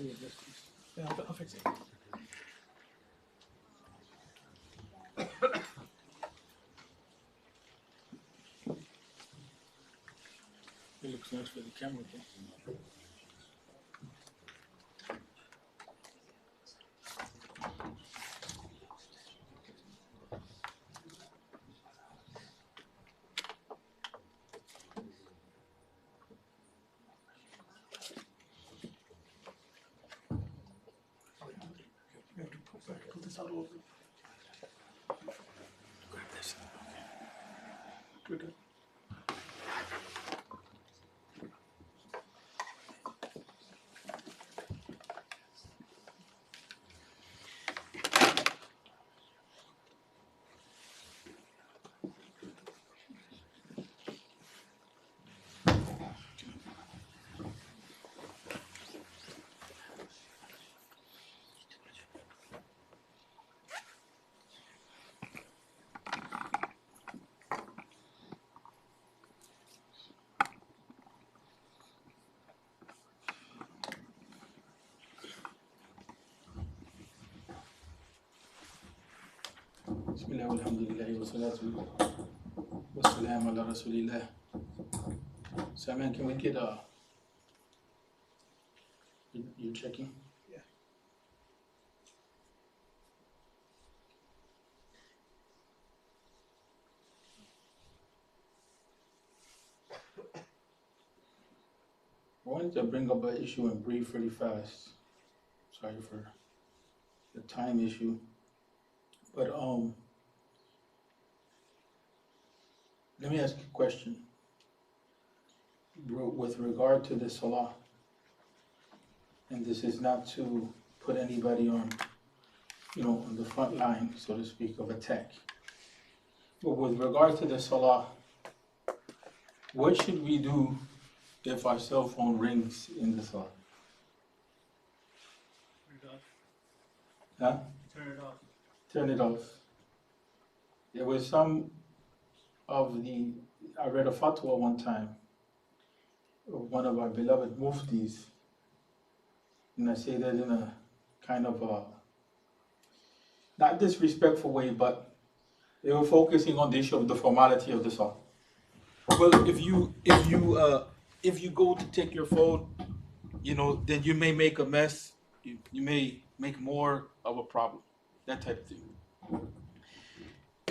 Yeah, I'll fix it. It looks nice for the camera, though. You have to pull this out a little bit. Grab this. Okay. Good. Bismillah, alhamdulillah, wa salatu wa salam ala rasulillah. So, man, can we get you checking? Yeah. I wanted to bring up an issue and brief really fast. Sorry for the time issue. But let me ask you a question. With regard to the salah, and this is not to put anybody on, on the front line, so to speak, of attack. But with regard to the salah, what should we do if our cell phone rings in the salah? Turn it off. Huh? Turn it off. Turn it off. There was some of I read a fatwa one time of one of our beloved muftis, and I say that in a kind of a, not disrespectful way, but they were focusing on the issue of the formality of the salah. Well, if you go to take your phone, then you may make a mess. You may make more of a problem. That type of thing.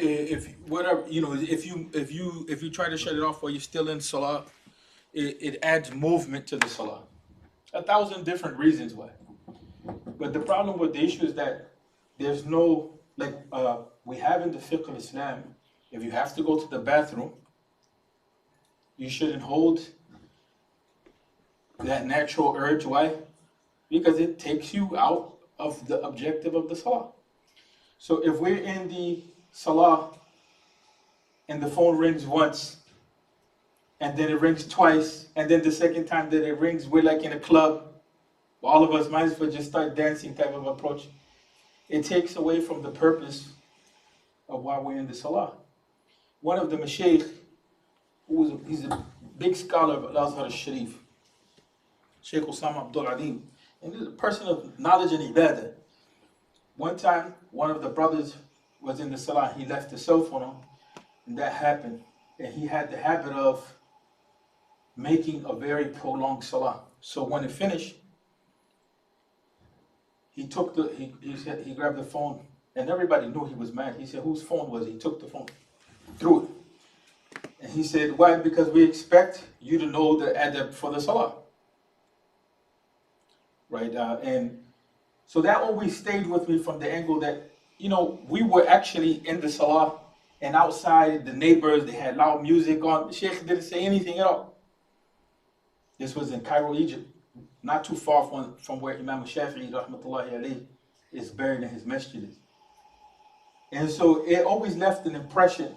If you try to shut it off while you're still in salah, it adds movement to the salah. 1,000 different reasons why. But the problem with the issue is that there's no, we have in the fiqh of Islam, if you have to go to the bathroom, you shouldn't hold that natural urge. Why? Because it takes you out of the objective of the salah. So if we're in the salah and the phone rings once, and then it rings twice, and then the second time that it rings, we're like in a club, all of us might as well just start dancing type of approach. It takes away from the purpose of why we're in the salah. One of the mashaykh, he's a big scholar of Al-Azhar al-Sharif, Shaykh Osama Abdul Adim, and he's a person of knowledge and ibadah. One time, one of the brothers was in the salah, he left the cell phone on, and that happened. And he had the habit of making a very prolonged salah. So when it finished, he grabbed the phone, and everybody knew he was mad. He said, whose phone was it? He took the phone, threw it. And he said, why? Because we expect you to know the adab for the salah. Right? And so that always stayed with me from the angle that, we were actually in the salah, and outside the neighbors, they had loud music on. The Sheikh didn't say anything at all. This was in Cairo, Egypt, not too far from where Imam Shafi'i rahmatullahi alayhi is buried in his masjid. And so it always left an impression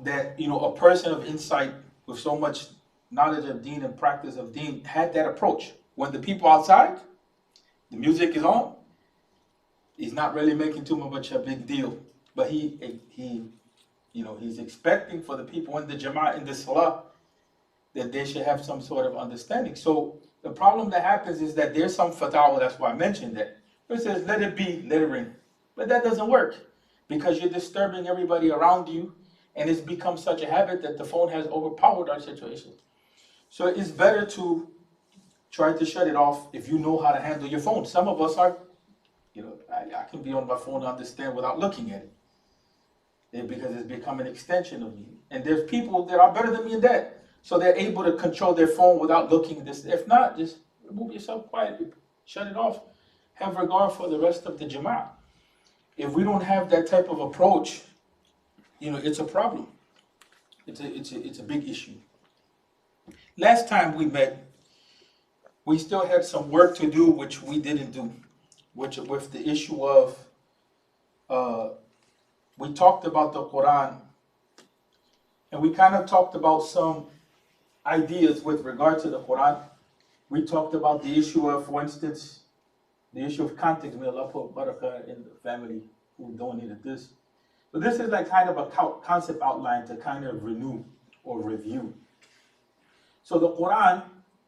that, a person of insight with so much knowledge of deen and practice of deen had that approach. When the people outside, the music is on, he's not really making too much a big deal. But he's expecting for the people in the jama'ah, in the salah, then they should have some sort of understanding. So the problem that happens is that there's some fatwa, that's why I mentioned that, it says let it be littering. But that doesn't work because you're disturbing everybody around you, and it's become such a habit that the phone has overpowered our situation. So it's better to try to shut it off if you know how to handle your phone. Some of us are, I can be on my phone to understand without looking at it, because it's become an extension of me. And there's people that are better than me in that. So they're able to control their phone without looking at this. If not, just remove yourself quietly, shut it off. Have regard for the rest of the Jama'ah. If we don't have that type of approach, it's a problem. It's a big issue. Last time we met, we still had some work to do, which we didn't do, with the issue of, we talked about the Quran, and we kind of talked about some ideas with regard to the Quran. We talked about the issue of, for instance, the issue of context. May Allah put barakah in the family who donated this. So this is like kind of a concept outline to kind of renew or review. So the Quran,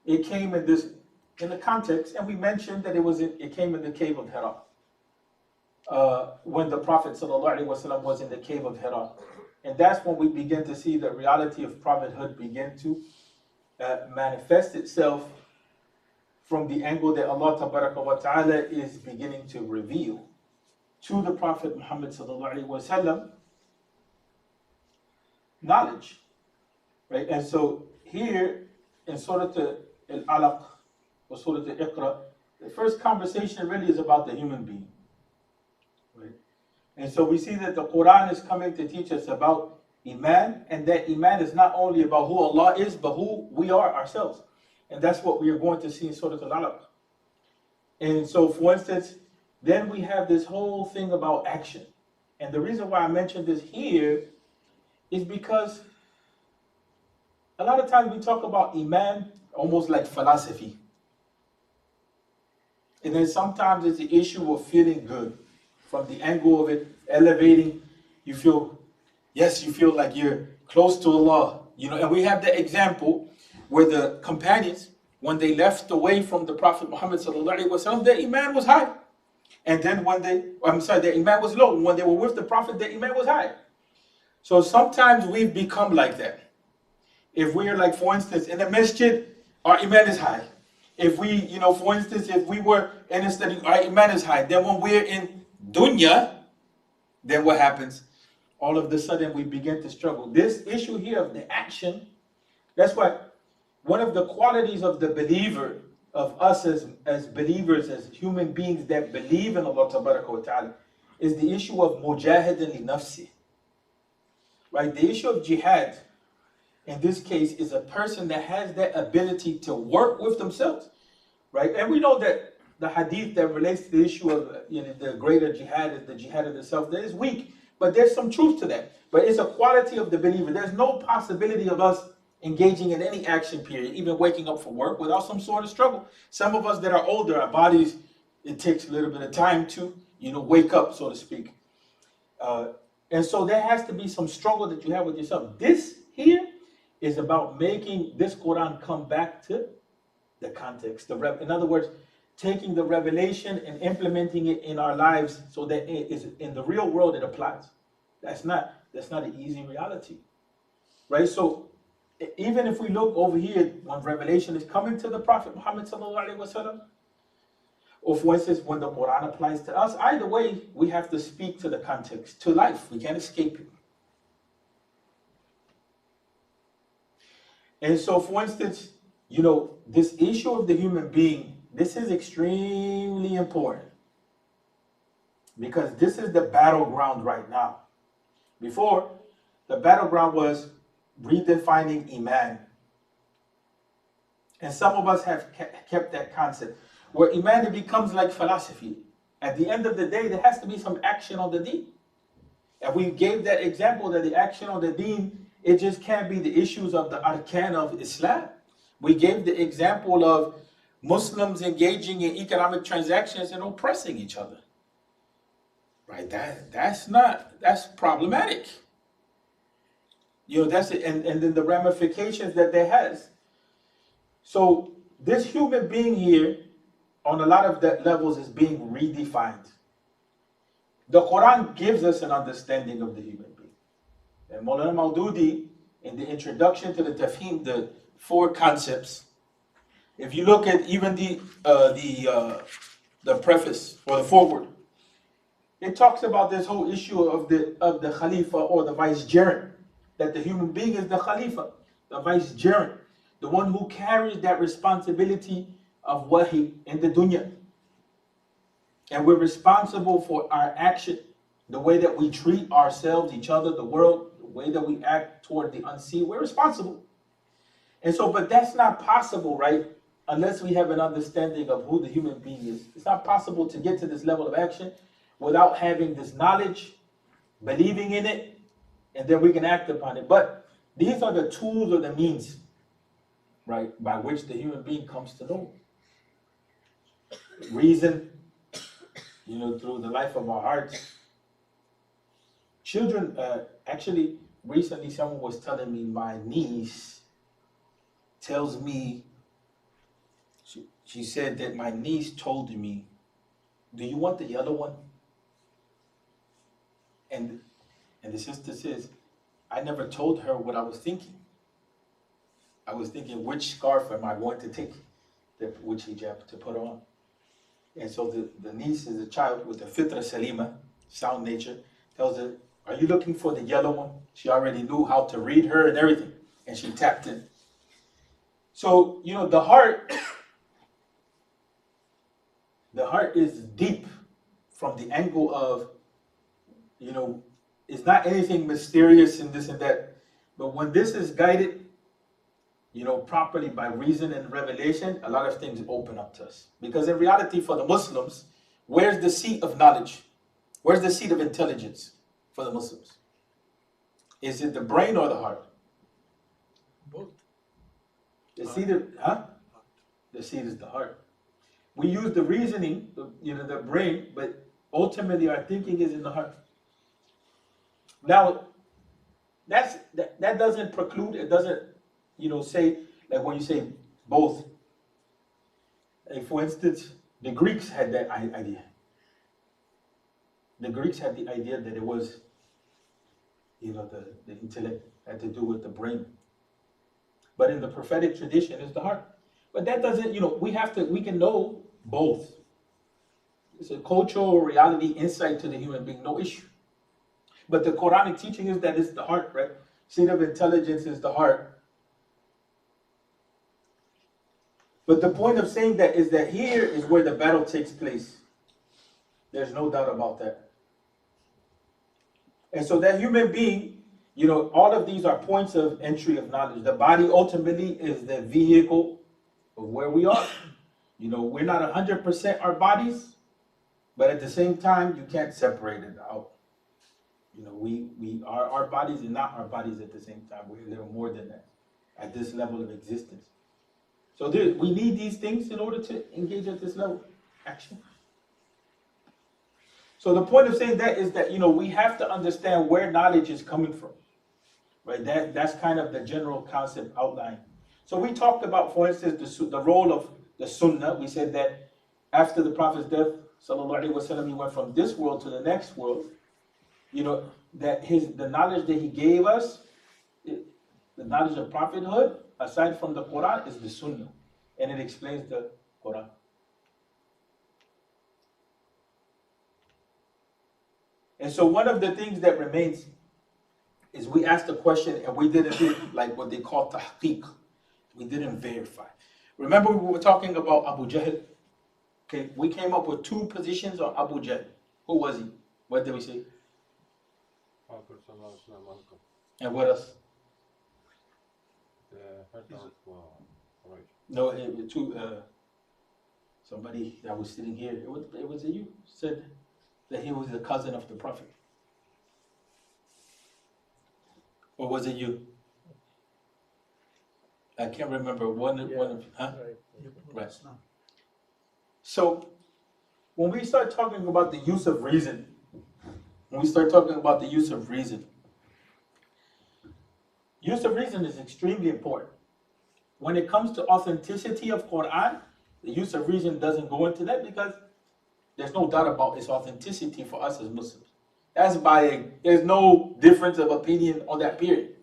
it came in the context, and we mentioned that it came in the cave of Hira. When the Prophet ﷺ was in the cave of Hira. And that's when we begin to see the reality of prophethood begin to manifest itself from the angle that Allah Ta'ala is beginning to reveal to the Prophet Muhammad ﷺ knowledge. Right? And so here in Surah Al-Alaq or Surah Al-Iqra, the first conversation really is about the human being. Right? And so we see that the Quran is coming to teach us about Iman, and that Iman is not only about who Allah is, but who we are ourselves. And that's what we are going to see in Surah Al-Alaq. And so, for instance, then we have this whole thing about action. And the reason why I mentioned this here is because a lot of times we talk about Iman almost like philosophy. And then sometimes it's the issue of feeling good. From the angle of it elevating, you feel like you're close to Allah. And we have the example where the companions, when they left away from the Prophet Muhammad ﷺ, their Iman was high. And then their Iman was low. When they were with the Prophet, their Iman was high. So sometimes we've become like that. If we're like, for instance, in the masjid, our Iman is high. If we, for instance, if we were in a study, our Iman is high. Then when we're in dunya, then what happens? All of a sudden we begin to struggle. This issue here of the action, that's why one of the qualities of the believer, of us as believers, as human beings that believe in Allah Ta'ala, is the issue of mujahidan li nafsi. Right? The issue of jihad, in this case, is a person that has that ability to work with themselves. Right? And we know that the hadith that relates to the issue of the greater jihad is the jihad of the self, that is weak. But there's some truth to that. But it's a quality of the believer. There's no possibility of us engaging in any action period, even waking up for work, without some sort of struggle. Some of us that are older, our bodies, it takes a little bit of time to, wake up, so to speak. And so there has to be some struggle that you have with yourself. This here is about making this Quran come back to the context. In other words, taking the revelation and implementing it in our lives so that it is in the real world it applies. That's not an easy reality. Right? So even if we look over here, when revelation is coming to the Prophet Muhammad ﷺ, or for instance, when the Quran applies to us, either way, we have to speak to the context, to life. We can't escape it. And so, for instance, this issue of the human being, this is extremely important. Because this is the battleground right now. Before, the battleground was redefining Iman. And some of us have kept that concept, where Iman becomes like philosophy. At the end of the day, there has to be some action on the deen. And we gave that example that the action on the deen, it just can't be the issues of the arkan of Islam. We gave the example of Muslims engaging in economic transactions and oppressing each other. Right? That's problematic. That's it. And then the ramifications that has. So this human being here, on a lot of levels, is being redefined. The Quran gives us an understanding of the human being. And Maulana Maududi, in the introduction to the Tafhim, the four concepts, if you look at even the preface or the foreword, it talks about this whole issue of the Khalifa or the vicegerent, that the human being is the Khalifa, the vicegerent, the one who carries that responsibility of wahi in the dunya. And we're responsible for our action, the way that we treat ourselves, each other, the world, the way that we act toward the unseen. We're responsible. And so, but that's not possible, right? Unless we have an understanding of who the human being is. It's not possible to get to this level of action without having this knowledge, believing in it, and then we can act upon it. But these are the tools or the means, right, by which the human being comes to know. Reason, through the life of our hearts. Children, actually, recently someone was telling me my niece tells me, she said that my niece told me, do you want the yellow one? And the sister says, I never told her what I was thinking. I was thinking, which scarf am I going to take, which hijab to put on? And so the niece is a child with a fitra salima, sound nature, tells her, are you looking for the yellow one? She already knew how to read her and everything, and she tapped in. So, the heart is deep from the angle of, it's not anything mysterious and this and that. But when this is guided, properly by reason and revelation, a lot of things open up to us. Because in reality, for the Muslims, where's the seat of knowledge? Where's the seat of intelligence for the Muslims? Is it the brain or the heart? Both. The seat of, The seat is the heart. We use the reasoning, the brain, but ultimately our thinking is in the heart. Now, that doesn't preclude, it doesn't, say, like when you say both. Like for instance, the Greeks had that idea. The Greeks had the idea that it was, the intellect had to do with the brain. But in the prophetic tradition, it's the heart. But that doesn't, we can know both. It's a cultural reality, insight to the human being, no issue. But the Quranic teaching is that it's the heart, right? Seat of intelligence is the heart. But the point of saying that is that here is where the battle takes place. There's no doubt about that. And so that human being, all of these are points of entry of knowledge. The body ultimately is the vehicle of where we are. We're not 100% our bodies, but at the same time, you can't separate it out. We are our bodies and not our bodies at the same time. We're a little more than that at this level of existence. So we need these things in order to engage at this level. Action. So the point of saying that is that, we have to understand where knowledge is coming from. Right? That's kind of the general concept outline. So we talked about, for instance, the role of the sunnah. We said that after the Prophet's death, sallallahu alaihi wasallam, he went from this world to the next world. That the knowledge that he gave us, the knowledge of prophethood, aside from the Quran, is the Sunnah. And it explains the Quran. And so one of the things that remains is we asked a question and we didn't do like what they call tahqiq. We didn't verify. Remember we were talking about Abu Jahl? Okay, we came up with two positions on Abu Jahl. Who was he? What did we say? And what else? No, somebody that was sitting here, it was you, said that he was the cousin of the Prophet. Or was it you? I can't remember. One of, huh? Right. So, when we start talking about the use of reason, use of reason is extremely important. when it comes to authenticity of Quran, the use of reason doesn't go into that because there's no doubt about its authenticity for us as Muslims. There's no difference of opinion on that period.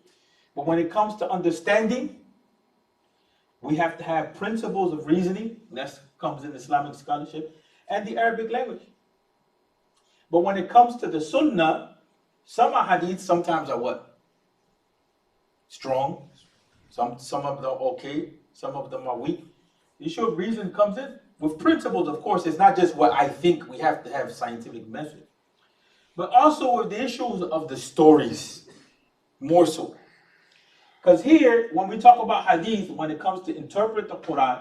But when it comes to understanding, we have to have principles of reasoning, and that comes in Islamic scholarship, and the Arabic language. But when it comes to the Sunnah, some hadiths sometimes are what? Strong. Some of them are okay. Some of them are weak. The issue of reason comes in with principles, of course. It's not just what I think. We have to have scientific method. But also with the issues of the stories, more so. Because here, when we talk about hadith, when it comes to interpret the Quran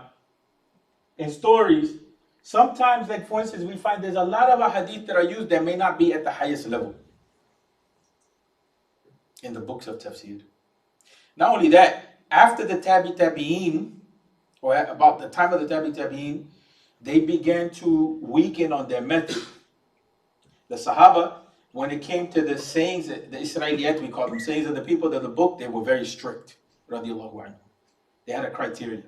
in stories, sometimes, like for instance, we find there's a lot of hadith that are used that may not be at the highest level in the books of tafsir. Not only that, after the tabi'in, or about the time of the tabi'in, they began to weaken on their method. The Sahaba, when it came to the sayings, the Israeliyat, we call them sayings of the people of the book, they were very strict. Radiallahu anhu. They had a criteria.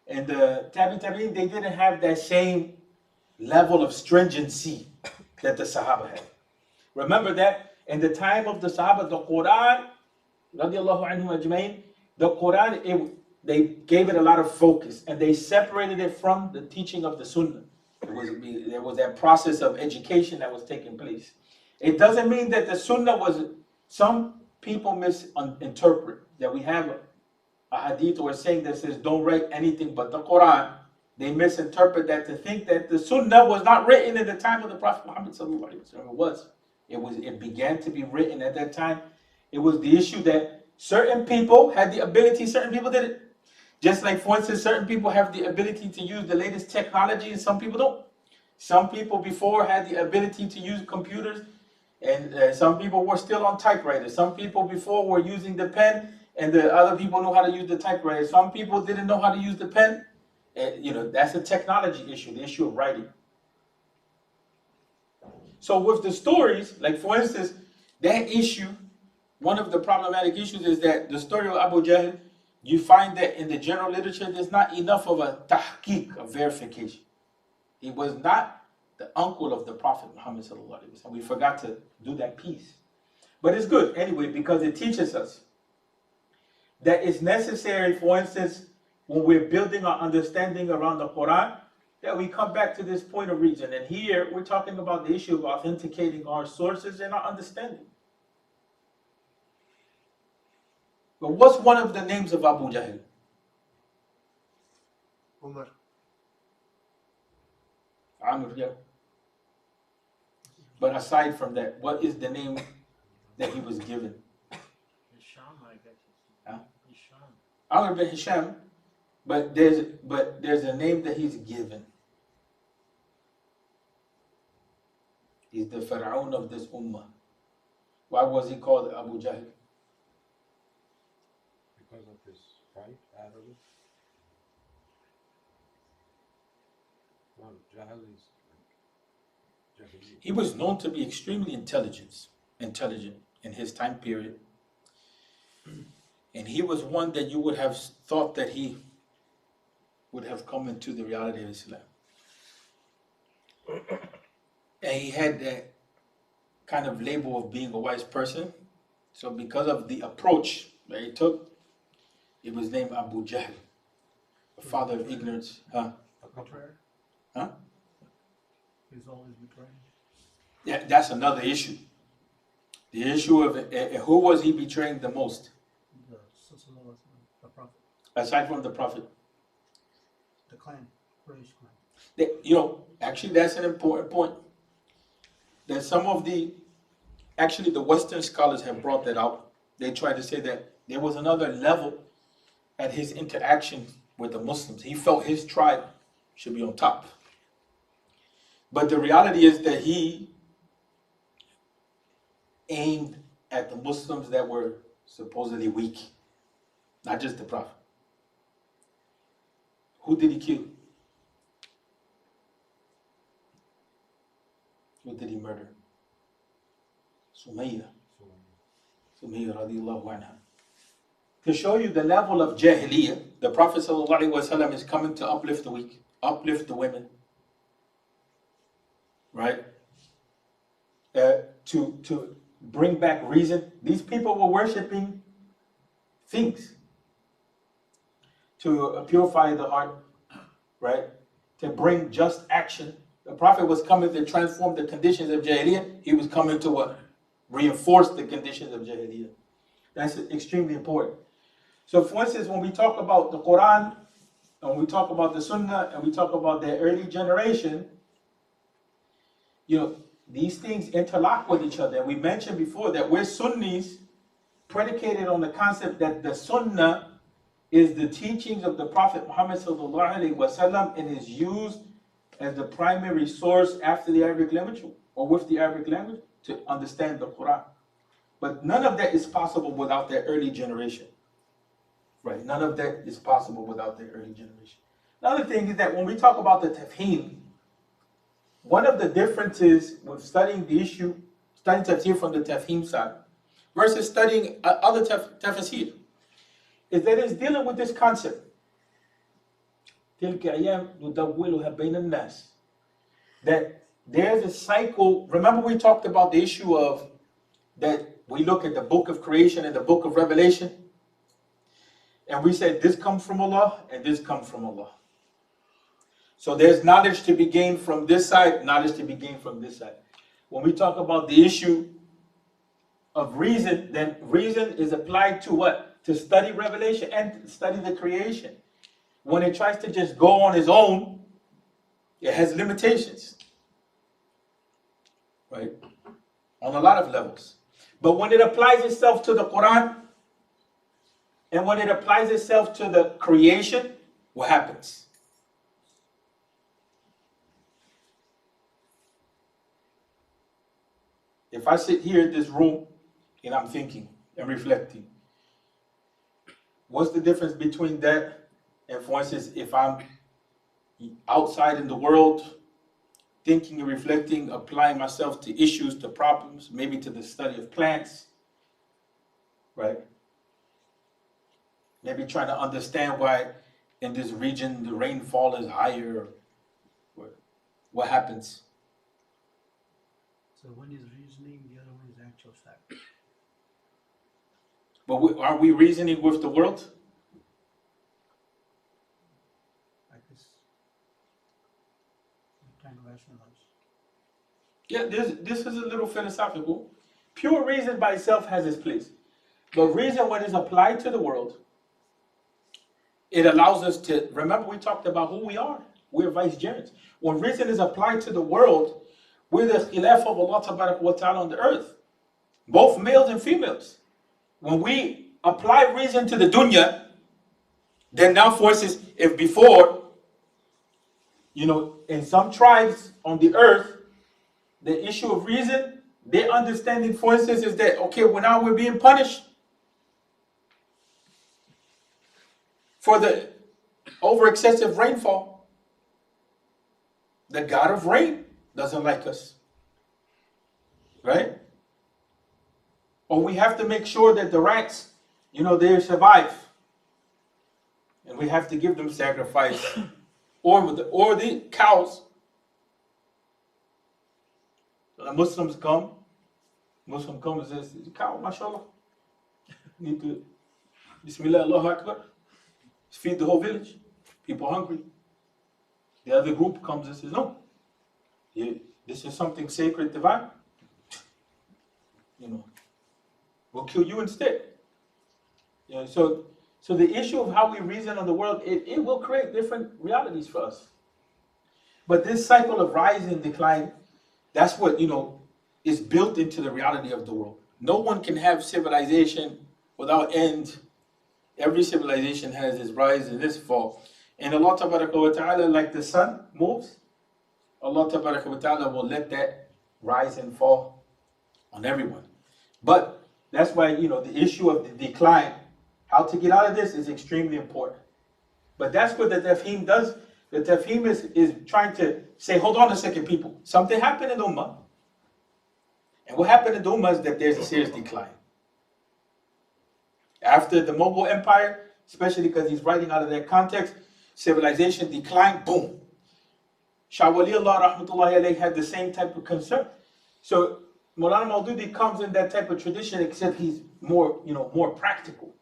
And the tabi'in, they didn't have that same level of stringency that the Sahaba had. Remember that in the time of the Sahaba, the Quran, radiallahu anhu ajmain, the Quran, they gave it a lot of focus and they separated it from the teaching of the Sunnah. There was that process of education that was taking place. It doesn't mean that the Sunnah was, some people misinterpret that we have a hadith or a saying that says don't write anything but the Quran. They misinterpret that to think that the Sunnah was not written in the time of the Prophet Muhammad sallallahu alaihi wasallam. It began to be written at that time. It was the issue that certain people had the ability, certain people didn't. Just like, for instance, certain people have the ability to use the latest technology and some people don't. Some people before had the ability to use computers and some people were still on typewriters. Some people before were using the pen and the other people knew how to use the typewriter. Some people didn't know how to use the pen. And, that's a technology issue, the issue of writing. So with the stories, like for instance, that issue, one of the problematic issues is that the story of Abu Jahl, you find that in the general literature, there's not enough of a tahqiq, of verification. He was not the uncle of the Prophet Muhammad sallallahu alaihi wasallam. We forgot to do that piece. But it's good anyway because it teaches us that it's necessary, for instance, when we're building our understanding around the Quran, that we come back to this point of reason. And here we're talking about the issue of authenticating our sources and our understanding. But what's one of the names of Abu Jahl? Umar. Amr, yeah. But aside from that, what is the name that he was given? Hisham, I guess. Huh? Hisham. Amr bin Hisham, but there's a name that he's given. He's the Pharaoh of this ummah. Why was he called Abu Jahl? Because of his fight, arrogance. Well, Jahl is Jahili. He was known to be extremely intelligent in his time period. And he was one that you would have thought that he would have come into the reality of Islam. And he had that kind of label of being a wise person. So because of the approach that he took, it was named Abu Jahl, the father of ignorance. Huh? Betrayer. Huh? He's always betraying. Yeah, that's another issue. The issue of who was he betraying the most? The Prophet. Aside from the Prophet. The clan. Quraysh clan. Actually that's an important point. That some of the Western scholars have brought that out. They try to say that there was another level at his interaction with the Muslims. He felt his tribe should be on top. But the reality is that he aimed at the Muslims that were supposedly weak, not just the Prophet. Who did he kill? Who did he murder? Sumayya radiallahu anha. to show you the level of jahiliyyah, the Prophet ﷺ is coming to uplift the weak, uplift the women, right? To bring back reason. These people were worshiping things to purify the heart, right? To bring just action. The Prophet was coming to transform the conditions of Jahiliyyah. He was coming to what? Reinforce the conditions of Jahiliyyah. That's extremely important. So for instance, when we talk about the Quran, and we talk about the Sunnah, and we talk about the early generation, these things interlock with each other. And we mentioned before that we're Sunnis predicated on the concept that the Sunnah is the teachings of the Prophet Muhammad ﷺ and is used as the primary source after the Arabic language or with the Arabic language to understand the Quran. But none of that is possible without that early generation. Right? None of that is possible without the early generation. Another thing is that when we talk about the Tafhim, one of the differences with studying the issue, studying tafsir from the Tafhim side, versus studying other tafsir, is that it's dealing with this concept. That there's a cycle. Remember we talked about the issue of that we look at the book of creation and the book of Revelation, and we said this comes from Allah and this comes from Allah. So there's knowledge to be gained from this side, knowledge to be gained from this side. When we talk about the issue of reason, then reason is applied to what? To study Revelation and study the creation. When it tries to just go on its own, it has limitations. Right? On a lot of levels. But when it applies itself to the Quran, and when it applies itself to the creation, what happens? If I sit here in this room and I'm thinking and reflecting, what's the difference between that and, for instance, if I'm outside in the world, thinking and reflecting, applying myself to issues, to problems, maybe to the study of plants, right? Maybe trying to understand why in this region the rainfall is higher. What happens? So one is reasoning, the other one is actual fact. But are we reasoning with the world? Like this. I'm trying to rationalize. Yeah, this is a little philosophical. Pure reason by itself has its place. But reason, when it's applied to the world, it allows us to, remember we talked about who we are. We're vicegerents. When reason is applied to the world, we're the ILF of Allah wa ta'ala on the earth. Both males and females. When we apply reason to the dunya, then now for instance, if before, in some tribes on the earth, the issue of reason, their understanding, for instance, is that, okay, well now we're being punished for the over excessive rainfall. The God of rain doesn't like us, right? Or we have to make sure that the rats, they survive, and we have to give them sacrifice, or the cows. The Muslim comes and says, cow, mashallah, need to, Bismillah, Allahu Akbar, feed the whole village. People are hungry. The other group comes and says, no, this is something sacred, divine. We'll kill you instead. So the issue of how we reason on the world, it will create different realities for us. But this cycle of rise and decline, that's what, is built into the reality of the world. No one can have civilization without end. Every civilization has its rise and its fall. And Allah Ta'ala, like the sun moves, Allah Ta'ala will let that rise and fall on everyone. But that's why, the issue of the decline, how to get out of this is extremely important. But that's what the Tafhim does. The Tafhim is trying to say, hold on a second, people. Something happened in the Ummah. And what happened in the Ummah is that there's a serious decline. After the Mughal Empire, especially because he's writing out of that context, civilization declined, boom. Shah Waliullah rahmatullahi alayhi had the same type of concern. So Maulana Maududi comes in that type of tradition, except he's more, more practical.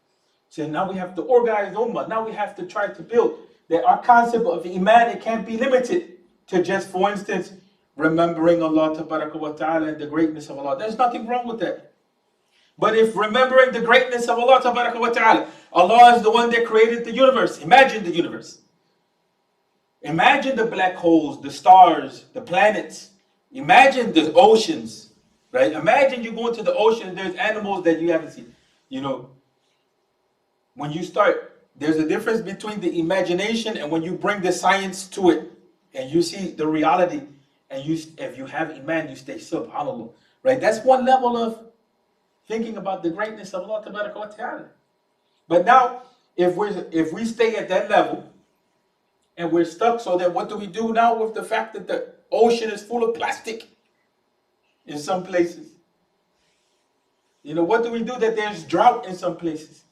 So now we have to organize ummah. Now we have to try to build that our concept of iman, it can't be limited to just, for instance, remembering Allah wa ta'ala and the greatness of Allah. There's nothing wrong with that. But if remembering the greatness of Allah wa ta'ala, Allah is the one that created the universe. Imagine the universe. Imagine the black holes, the stars, the planets. Imagine the oceans, right? Imagine you go into the ocean, there's animals that you haven't seen. When you start, there's a difference between the imagination and when you bring the science to it and you see the reality, and if you have iman, you stay subhanallah, right? That's one level of thinking about the greatness of Allah wa ta'ala. But now, if we stay at that level and we're stuck, so then what do we do now with the fact that the ocean is full of plastic in some places? What do we do that there's drought in some places?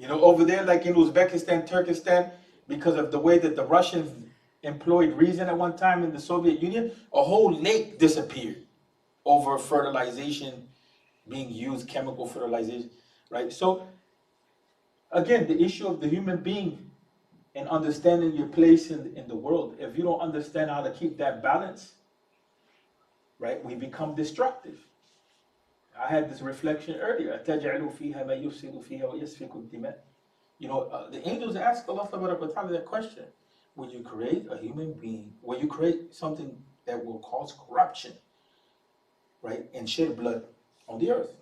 Over there, like in Uzbekistan, Turkestan, because of the way that the Russians employed reason at one time in the Soviet Union, a whole lake disappeared over fertilization being used, chemical fertilization, right? So, again, the issue of the human being and understanding your place in the world, if you don't understand how to keep that balance, right, we become destructive. I had this reflection earlier. The angels ask Allah Ta'ala that question. Will you create a human being? Will you create something that will cause corruption, right, and shed blood on the earth?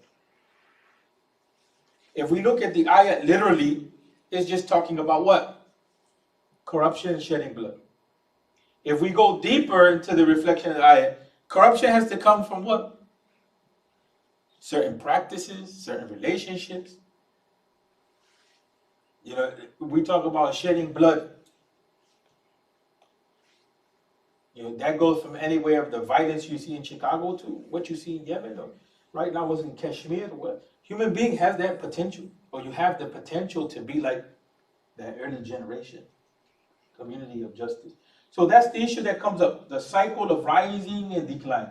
If we look at the ayah literally, it's just talking about what? Corruption and shedding blood. If we go deeper into the reflection of the ayah, corruption has to come from what? Certain practices, certain relationships. We talk about shedding blood. That goes from anywhere of the violence you see in Chicago to what you see in Yemen, or right now was in Kashmir. Human being has that potential, or you have the potential to be like that early generation, community of justice. So that's the issue that comes up, the cycle of rising and decline.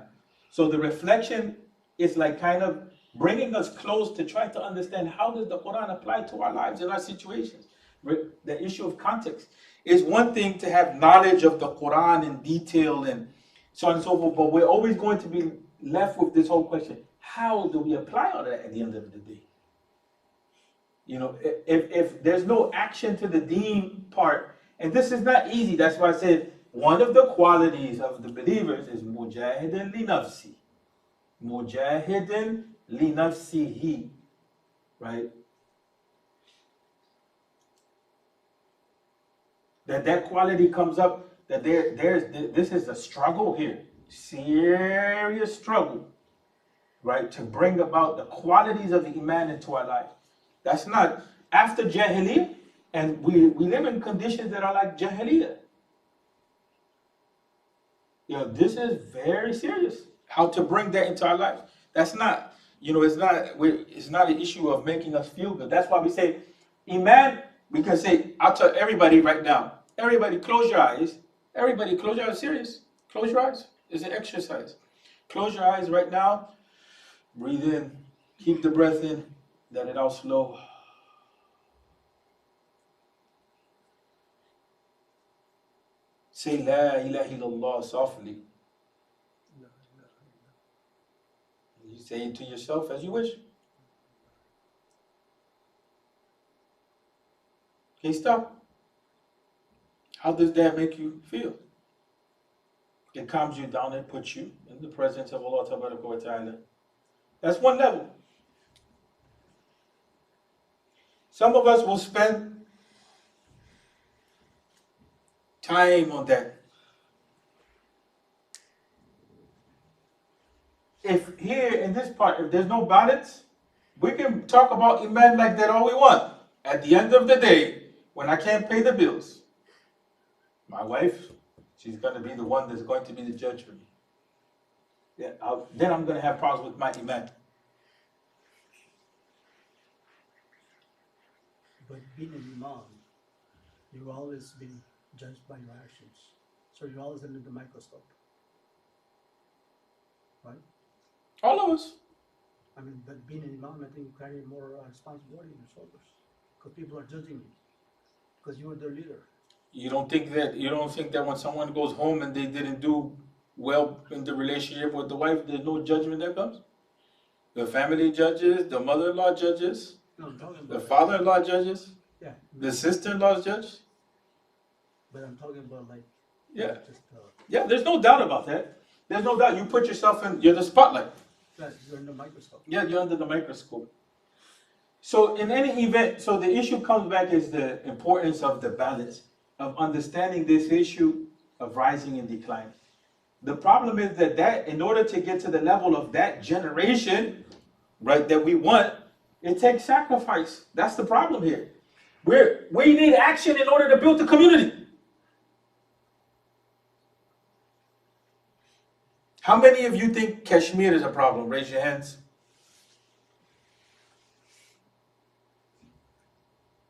So the reflection is like kind of bringing us close to try to understand how does the Quran apply to our lives and our situations. The issue of context is one thing to have knowledge of the Quran in detail and so on and so forth, but we're always going to be left with this whole question: how do we apply all that at the end of the day? If there's no action to the deen part, and this is not easy, that's why I said one of the qualities of the believers is mujahidin li nafsi. Mujahidin li nafsihi, right? That quality comes up, that this is a struggle here, serious struggle, right, to bring about the qualities of the iman into our life. That's not after Jahiliyyah, and we live in conditions that are like Jahiliyyah. This is very serious, how to bring that into our life. That's not, it's not an issue of making us feel good. That's why we say, iman, we can say, I'll tell everybody right now, everybody close your eyes. Everybody close your eyes, serious. Close your eyes. It's an exercise. Close your eyes right now. Breathe in. Keep the breath in. Let it out slow. Say La ilaha illallah softly. You say it to yourself as you wish. Okay, stop. How does that make you feel? It calms you down and puts you in the presence of Allah Ta'ala. That's one level. Some of us will spend time on that. If here in this part, if there's no balance, we can talk about iman like that all we want. At the end of the day, when I can't pay the bills, my wife, she's going to be the one that's going to be the judge for me. Then I'm going to have problems with my iman. But being an imam, you've always been judged by your actions. So you're always under the microscope, right? All of us. I mean, but being an imam, I think you carry more responsibility on your shoulders because people are judging you because you were their leader. You don't think that when someone goes home and they didn't do well in the relationship with the wife, there's no judgment that comes? The family judges, the mother-in-law judges, No, I'm talking the about father-in-law judges, yeah, the sister-in-law judges. but I'm talking about like Yeah. just Yeah, there's no doubt about that. There's no doubt. You put yourself you're the spotlight. you're in the microscope. Yeah, you're under the microscope. So in any event, so the issue comes back is the importance of the balance, of understanding this issue of rising and decline. The problem is that in order to get to the level of that generation, right, that we want, it takes sacrifice. That's the problem here. We need action in order to build the community. How many of you think Kashmir is a problem? Raise your hands.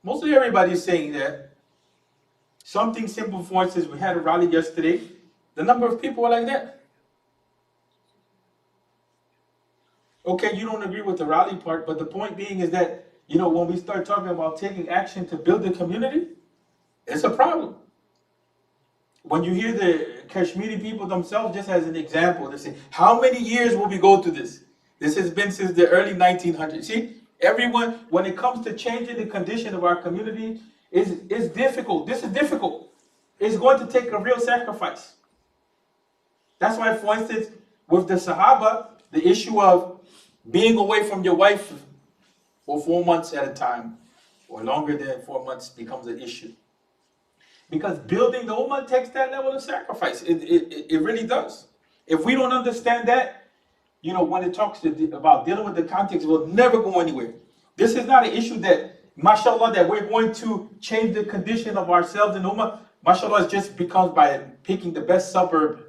Mostly everybody's saying that. Something simple, for instance, we had a rally yesterday. The number of people were like that. Okay, you don't agree with the rally part, but the point being is that, when we start talking about taking action to build the community, it's a problem. When you hear the Kashmiri people themselves, just as an example, they say, how many years will we go through this? This has been since the early 1900s. See, everyone, when it comes to changing the condition of our community, is difficult. This is difficult. It's going to take a real sacrifice. That's why, for instance, with the Sahaba, the issue of being away from your wife for 4 months at a time, or longer than 4 months, becomes an issue. Because building the Ummah takes that level of sacrifice. It really does. If we don't understand that, when it talks about dealing with the context, we'll never go anywhere. This is not an issue that, mashallah, that we're going to change the condition of ourselves in Ummah. Mashallah, it just becomes by picking the best suburb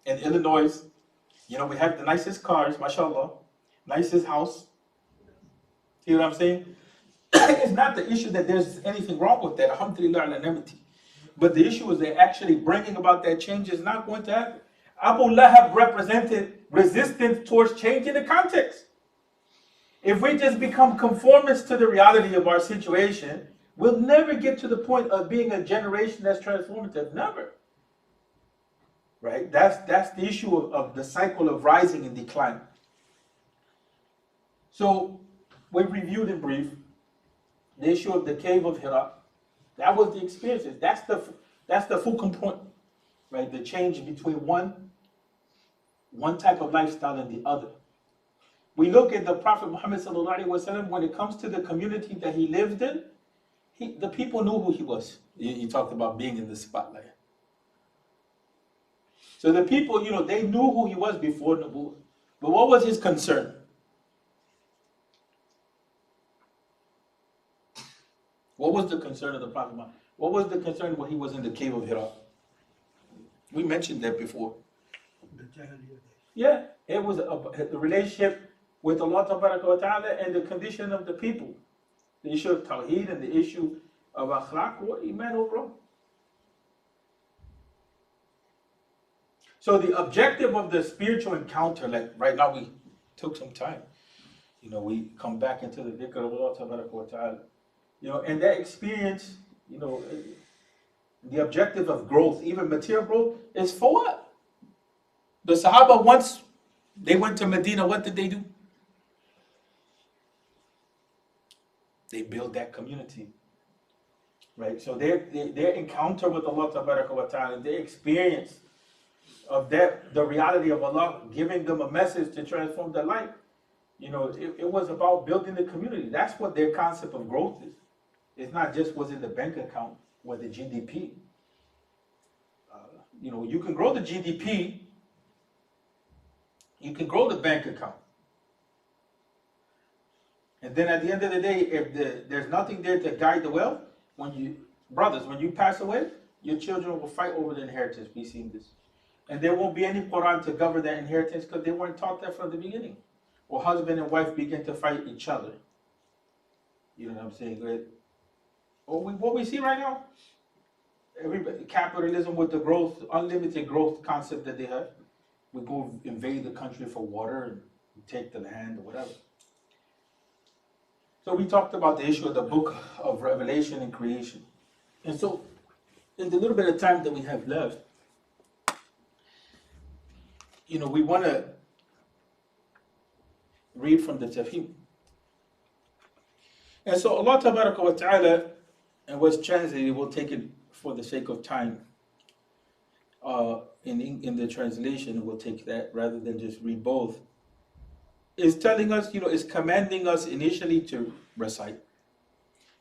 in Illinois. We have the nicest cars, mashallah, nicest house. See what I'm saying? It's not the issue that there's anything wrong with that. Alhamdulillah ala ni'mati. But the issue is that actually bringing about that change is not going to happen. Abu Lahab represented resistance towards changing the context. If we just become conformists to the reality of our situation, we'll never get to the point of being a generation that's transformative. Never. Right? That's the issue of the cycle of rising and decline. So we reviewed in brief the issue of the cave of Hira. That was the experiences. That's the full component, right? The change between one type of lifestyle and the other. We look at the Prophet Muhammad sallallahu alaihi wasallam. When it comes to the community that he lived in, the people knew who he was. You talked about being in the spotlight. So the people, they knew who he was before Nubuwwah. But what was his concern? What was the concern of the Prophet Muhammad? What was the concern when he was in the cave of Hira? We mentioned that before. The Jahiliyyah days. Yeah, it was the relationship with Allah Ta'ala and the condition of the people. The issue of Tawheed and the issue of Akhlaq or Iman overall. So the objective of the spiritual encounter, like right now we took some time. We come back into the dhikr of Allah Ta'ala. And that experience, the objective of growth, even material growth, is for what? The Sahaba, once they went to Medina, what did they do? They built that community. Right? So their encounter with Allah Ta'ala, their experience of that, the reality of Allah giving them a message to transform their life, it was about building the community. That's what their concept of growth is. It's not just what's in the bank account or the GDP. You can grow the GDP, you can grow the bank account. And then at the end of the day, if there's nothing there to guide the wealth, when you pass away, your children will fight over the inheritance. We've seen this. And there won't be any Quran to govern that inheritance because they weren't taught that from the beginning. Or husband and wife begin to fight each other. You know what I'm saying? what we see right now, everybody, capitalism with the growth, unlimited growth concept that they have. We go invade the country for water and take the land or whatever. So we talked about the issue of the book of Revelation and creation. And so, in the little bit of time that we have left, we want to read from the Tafhim. And so Allah Tabaraka wa Ta'ala, and what's translated, we'll take it for the sake of time. In the translation, we'll take that rather than just read both. Is telling us, is commanding us initially to recite.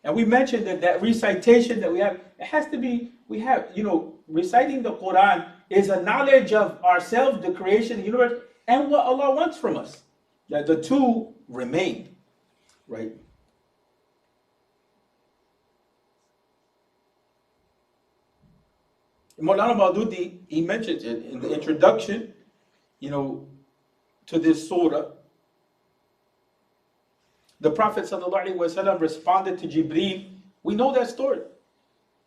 And we mentioned that recitation that we have, it has to be, reciting the Quran is a knowledge of ourselves, the creation, the universe, and what Allah wants from us. That the two remain, right? Maulana Maududi, he mentions it in the introduction, to this surah. The Prophet ﷺ responded to Jibreel. We know that story.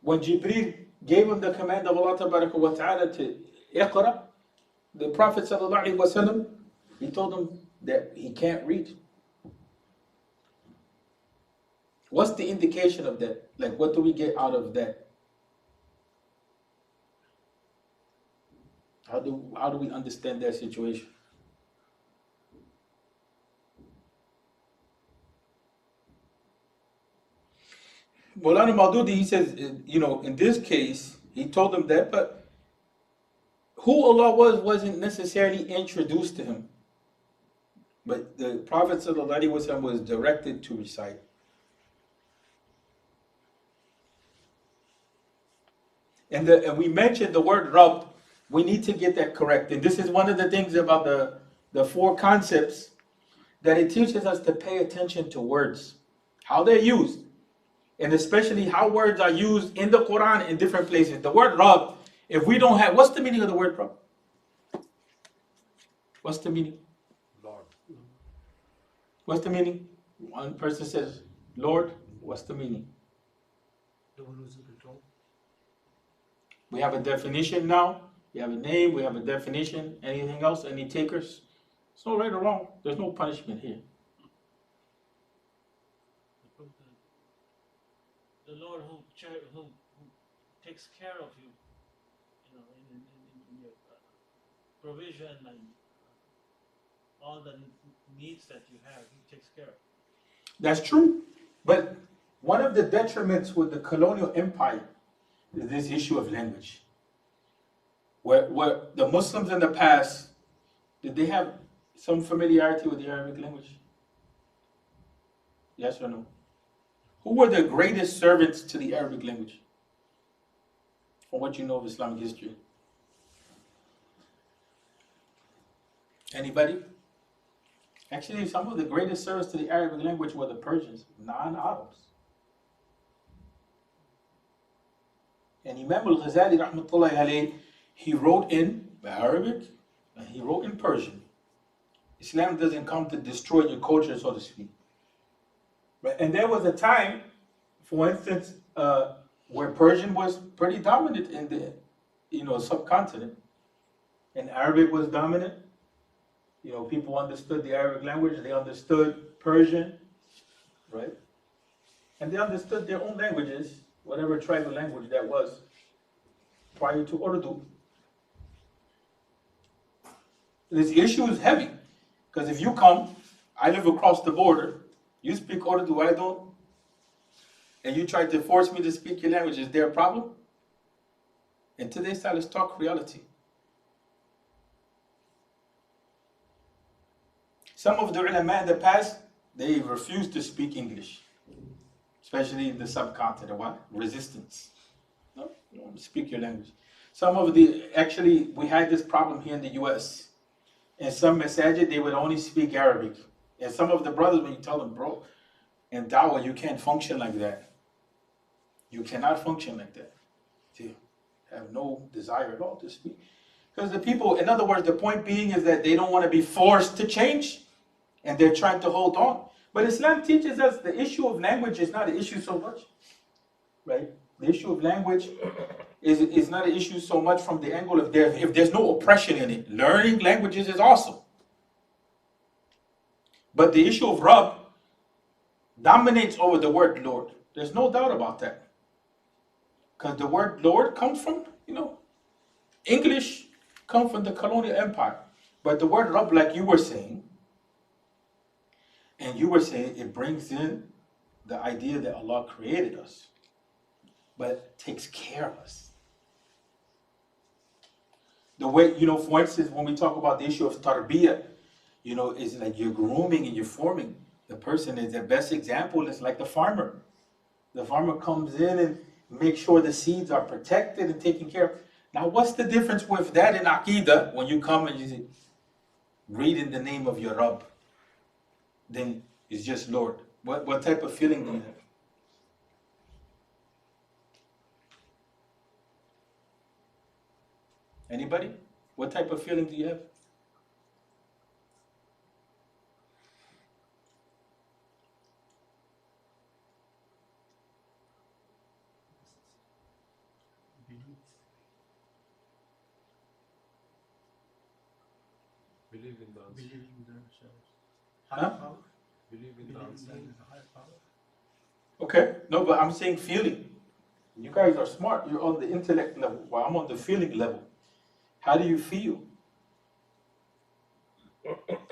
When Jibreel gave him the command of Allah Ta'ala to Iqra, the Prophet ﷺ, he told him that he can't read. What's the indication of that? Like, what do we get out of that? How do we understand that situation? Maulana Maududi, he says, in this case, he told him that, but who Allah wasn't necessarily introduced to him. But the Prophet ﷺ was directed to recite. And we mentioned the word Rabb. We need to get that correct. And this is one of the things about the four concepts, that it teaches us to pay attention to words, how they're used, and especially how words are used in the Quran in different places. The word Rabb, if we don't have, what's the meaning of the word Rabb? What's the meaning? Lord. What's the meaning? One person says, Lord, what's the meaning? The one who's in control. We have a definition now. We have a name, we have a definition. Anything else? Any takers? It's no right or wrong. There's no punishment here. The Lord who takes care of you, in your provision and all the needs that you have, He takes care of. That's true. But one of the detriments with the colonial empire is this issue of language. Where the Muslims in the past, did they have some familiarity with the Arabic language? Yes or no? Who were the greatest servants to the Arabic language? From what you know of Islamic history? Anybody? Actually, some of the greatest servants to the Arabic language were the Persians, non-Arabs. And Imam al-Ghazali, rahmatullahi alayhi, he wrote in Arabic and he wrote in Persian. Islam doesn't come to destroy your culture, so to speak. Right? And there was a time, for instance, where Persian was pretty dominant in the subcontinent, and Arabic was dominant. People understood the Arabic language, they understood Persian, right? And they understood their own languages, whatever tribal language that was, prior to Urdu. This issue is heavy, because if you come, I live across the border, you speak Urdu, I don't, and you try to force me to speak your language, is there a problem? In today's time, let's talk reality. Some of the ulama in the past, they refused to speak English, especially in the subcontinent. Why? Resistance. No, you don't speak your language. Actually, we had this problem here in the US. In some masajid, they would only speak Arabic. And some of the brothers, when you tell them, bro, in dawah, you can't function like that. You cannot function like that. You have no desire at all to speak. Because the people, in other words, the point being is that they don't want to be forced to change. And they're trying to hold on. But Islam teaches us the issue of language is not an issue so much. right? The issue of language is not an issue so much from the angle of if there's no oppression in it. Learning languages is awesome. But the issue of Rabb dominates over the word Lord. There's no doubt about that. Because the word Lord comes from, English comes from the colonial empire. But the word Rabb, like you were saying, it brings in the idea that Allah created us, but takes care of us. The way, for instance, when we talk about the issue of tarbiyah, it's like you're grooming and you're forming. The person is the best example is like the farmer. The farmer comes in and makes sure the seeds are protected and taken care of. Now, what's the difference with that in Aqidah when you come and you read in the name of your Rabb? Then it's just Lord. What type of feeling do you have? Anybody? What type of feeling do you have? Believe in the unseen. Believe in themselves. Huh? Higher power. Believe in Believe the in unseen. the higher power. Okay, no, but I'm saying feeling. You guys are smart. You're on the intellect level, while I'm on the feeling level. How do you feel?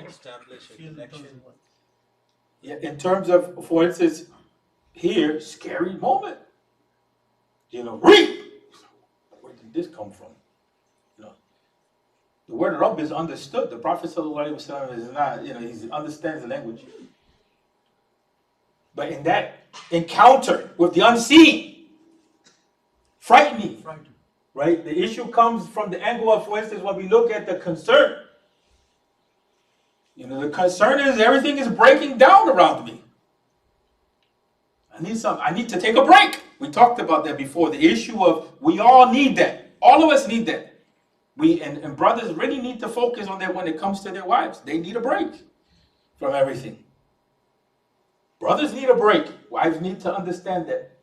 Establish a Feel in terms connection. of what? Yeah, in terms of, for instance, here, scary moment. Read. Where did this come from? The word Rabb is understood. The Prophet ﷺ is not, he understands the language. But in that encounter with the unseen, frightening, Frightened. right? The issue comes from the angle of, for instance, when we look at the concern. The concern is everything is breaking down around me. I need to take a break. We talked about that before. The issue of we all need that. All of us need that. And brothers really need to focus on that when it comes to their wives. They need a break from everything. Brothers need a break. Wives need to understand that.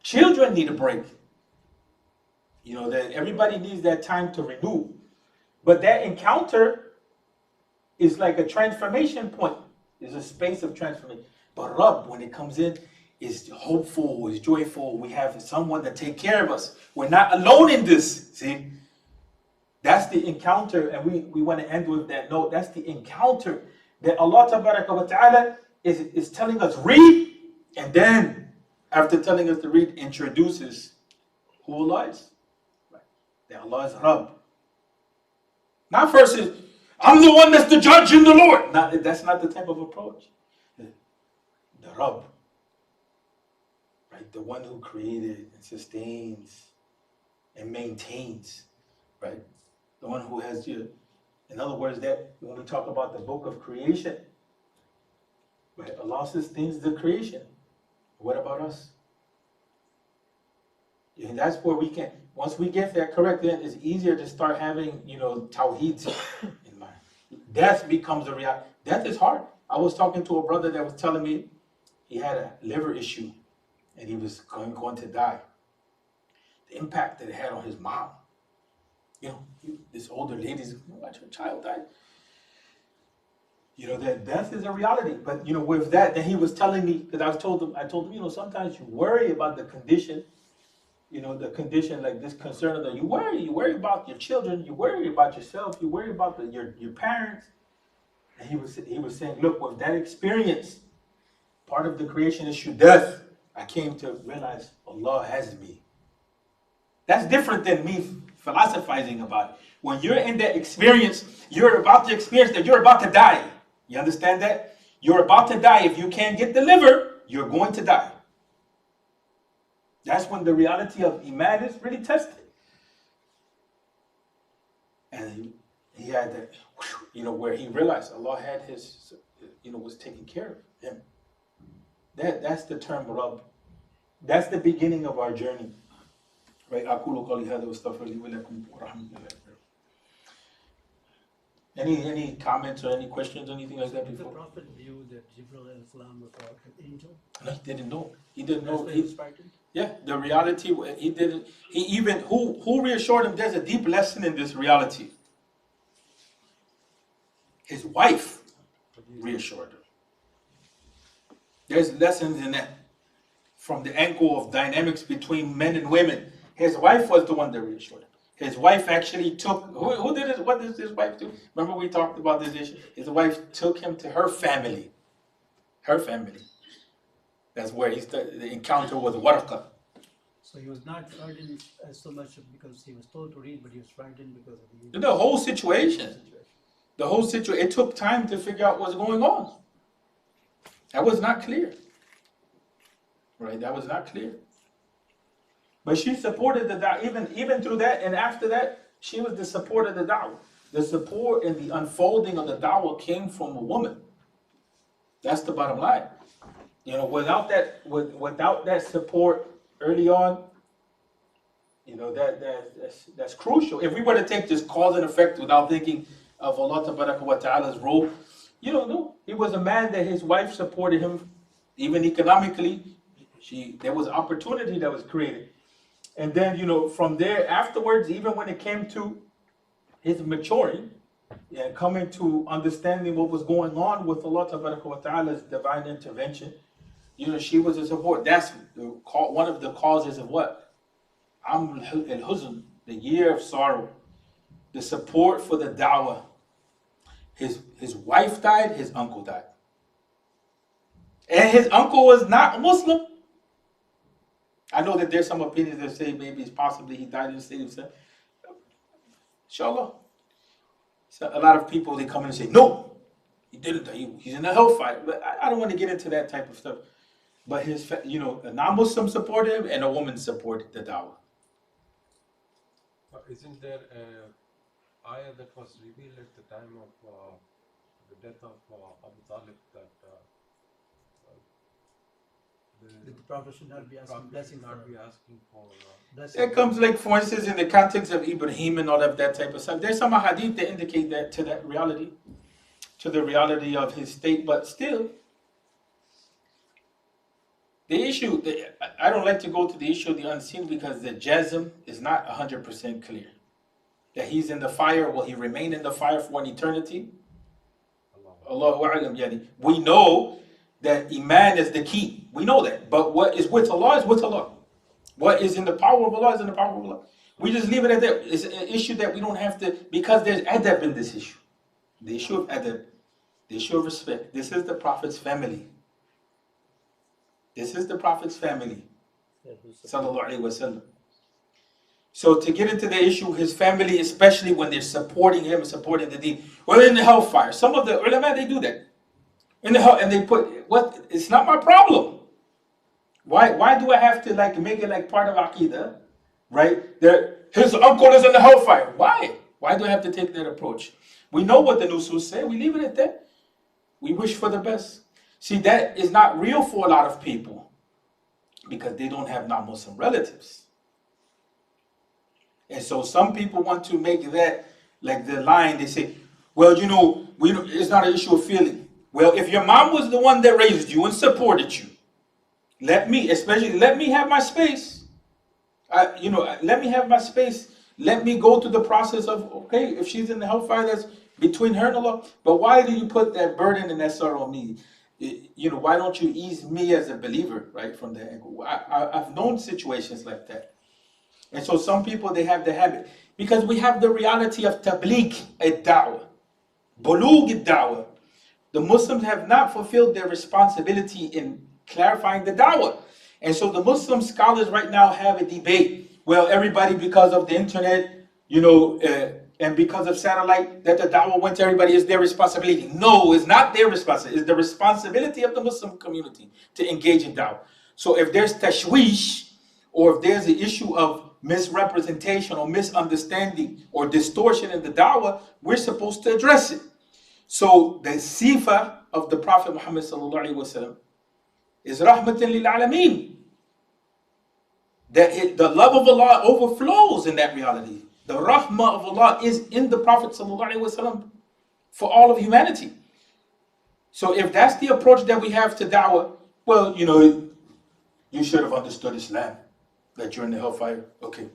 Children need a break. That everybody needs that time to renew. But that encounter is like a transformation point. It's a space of transformation. But Rabb, when it comes in, is hopeful, is joyful. We have someone to take care of us. We're not alone in this. See? That's the encounter, and we want to end with that note. That's the encounter that Allah Ta'ala is telling us, read, and then after telling us to read, introduces who Allah is. Right. That Allah is Rabb. Not first is, I'm the one that's the judge in the Lord. That's not the type of approach. The Rabb. Right? The one who created and sustains and maintains. Right? The one who has you. In other words, that when we talk about the book of creation, right? Allah sustains the creation. What about us? And that's where we can, once we get that correct, then it's easier to start having, tawheed in mind. Death becomes a reality. Death is hard. I was talking to a brother that was telling me he had a liver issue and he was going to die. The impact that it had on his mom. This older lady's, watch her child die. That death is a reality. But, with that, then he was telling me, because I told him, sometimes you worry about the condition, the condition like this concern that you worry about your children, you worry about yourself, you worry about your parents. And he was saying, look, with that experience, part of the creation issue, death, I came to realize Allah has me. That's different than me philosophizing about it. When you're in that experience, you're about to experience that you're about to die. You understand that? You're about to die. If you can't get the liver, you're going to die. That's when the reality of Iman is really tested. And he had that, where he realized Allah had his, was taking care of him. That's the term Rabb. That's the beginning of our journey. Right? Any comments or any questions or anything like that Did the before? Prophet view that Jibril alayhi salam was an angel? No, he didn't know. He didn't That's know. why he was frightened? Yeah, the reality, he didn't, he even, who reassured him? There's a deep lesson in this reality. His wife reassured him. There's lessons in that. From the angle of dynamics between men and women. His wife was the one that reassured him. His wife actually took, who did it? What did his wife do? Remember we talked about this issue? His wife took him to her family. Her family. That's where he started, the encounter with Warqa. So he was not frightened as so much because he was told to read, but he was frightened because of the The whole situation. The whole situation. It took time to figure out what's going on. That was not clear. Right? That was not clear. But she supported the da'wah, even through that, and after that, she was the support of the da'wah. The support and the unfolding of the da'wah came from a woman. That's the bottom line. You know, without that support early on, you know, that's crucial. If we were to take this cause and effect without thinking of Allah Tabaraka wa Ta'ala's role, you don't know. He was a man that his wife supported him, even economically. There was opportunity that was created. And then, you know, from there afterwards, even when it came to his maturing and coming to understanding what was going on with Allah Tabaraka wa Ta'ala's divine intervention, you know, she was a support. That's one of the causes of what? Amr al-Huzn, the year of sorrow. The support for the da'wah. His wife died, his uncle died. And his uncle was not Muslim. I know that there's some opinions that say maybe it's possibly he died in the state of sin. Inshallah. So a lot of people, they come in and say, no, he didn't die. He's in the hellfire. But I don't want to get into that type of stuff. But his, you know, a non-Muslim supported him and a woman supported the da'wah. Isn't there a ayah that was revealed at the time of the death of Abu Talib that the Prophet should not be asking blessing not for be asking for blessing. It comes like, for instance, in the context of Ibrahim and all of that type of stuff. There's some hadith that indicate that to that reality, to the reality of his state. But still, the issue, I don't like to go to the issue of the unseen because the jazm is not 100% clear. That he's in the fire, will he remain in the fire for an eternity? Allahu a'lam yani. We know that Iman is the key. We know that. But what is with Allah is with Allah. What is in the power of Allah is in the power of Allah. We just leave it at that. It's an issue that we don't have to, because there's adab in this issue. The issue of adab, the issue of respect. This is the Prophet's family. This is the Prophet's family. Sallallahu Alaihi Wasallam. So to get into the issue, his family, especially when they're supporting him, supporting the deen, well, in the hellfire. Some of the ulama, they do that. In the hell, and they put, what? It's not my problem. Why do I have to like make it like part of Aqidah? Right? His uncle is in the hellfire. Why? Why do I have to take that approach? We know what the Nusus say. We leave it at that. We wish for the best. See, that is not real for a lot of people because they don't have non-Muslim relatives. And so some people want to make that like the line. They say, well, you know, it's not an issue of feeling. Well, if your mom was the one that raised you and supported you, let me have my space. Let me have my space. Let me go through the process of, okay, if she's in the hellfire, that's between her and Allah. But why do you put that burden and that sorrow on me? You know, why don't you ease me as a believer, right, from that angle? I've known situations like that. And so some people, they have the habit. Because we have the reality of tabligh ad-da'wah. Bulugh ad-da'wah. The Muslims have not fulfilled their responsibility in clarifying the da'wah. And so the Muslim scholars right now have a debate. Well, everybody, because of the internet, you know, and because of satellite, that the da'wah went to everybody is their responsibility. No, it's not their responsibility. It's the responsibility of the Muslim community to engage in da'wah. So if there's tashwish, or if there's an issue of misrepresentation or misunderstanding or distortion in the da'wah, we're supposed to address it. So the sifa of the Prophet Muhammad sallallahu alaihi wasallam is rahmatan lil alameen. That the love of Allah overflows in that reality. The rahmah of Allah is in the Prophet sallallahu alaihi wasallam. for all of humanity. So if that's the approach that we have to da'wah, well, you should have understood Islam, that you're in the hellfire. Okay.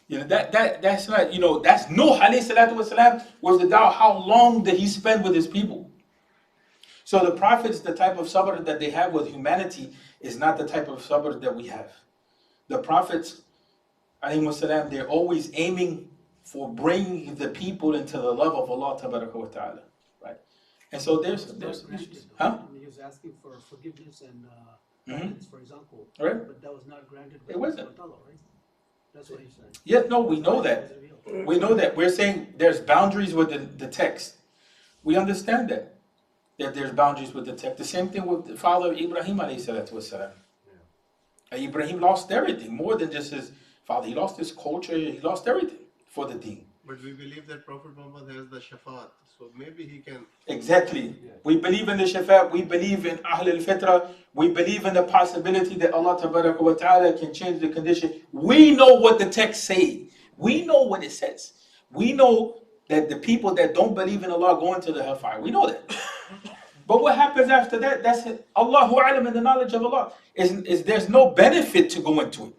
That's not, that's Nuh alayhi salatu wasalam was the da'wah. How long did he spend with his people? So the prophets, the type of sabr that they have with humanity is not the type of sabr that we have. The prophets, alayhi wasalam, they're always aiming for bringing the people into the love of Allah tabaraka wa ta'ala. Right? And so there's issues. Huh? He was asking for forgiveness and Mhm. guidance, for example. Right. But that was not granted by It wasn't. Allah, right? That's what he's saying. Yeah, no, we know that. We know that. We're saying there's boundaries with the text. We understand that there's boundaries with the text. The same thing with the father of Ibrahim alayhi salatu wasalam. Ibrahim lost everything, more than just his father. He lost his culture, he lost everything for the deen. But we believe that Prophet Muhammad has the shafaat, so maybe he can. Exactly. We believe in the shafaat, we believe in Ahl al-Fitra, we believe in the possibility that Allah tabaraka wa ta'ala can change the condition. We know what the text say. We know what it says. We know that the people that don't believe in Allah go into the hellfire. We know that. But what happens after that? That's it. Allahu alam, in the knowledge of Allah. Is there's no benefit to go into it.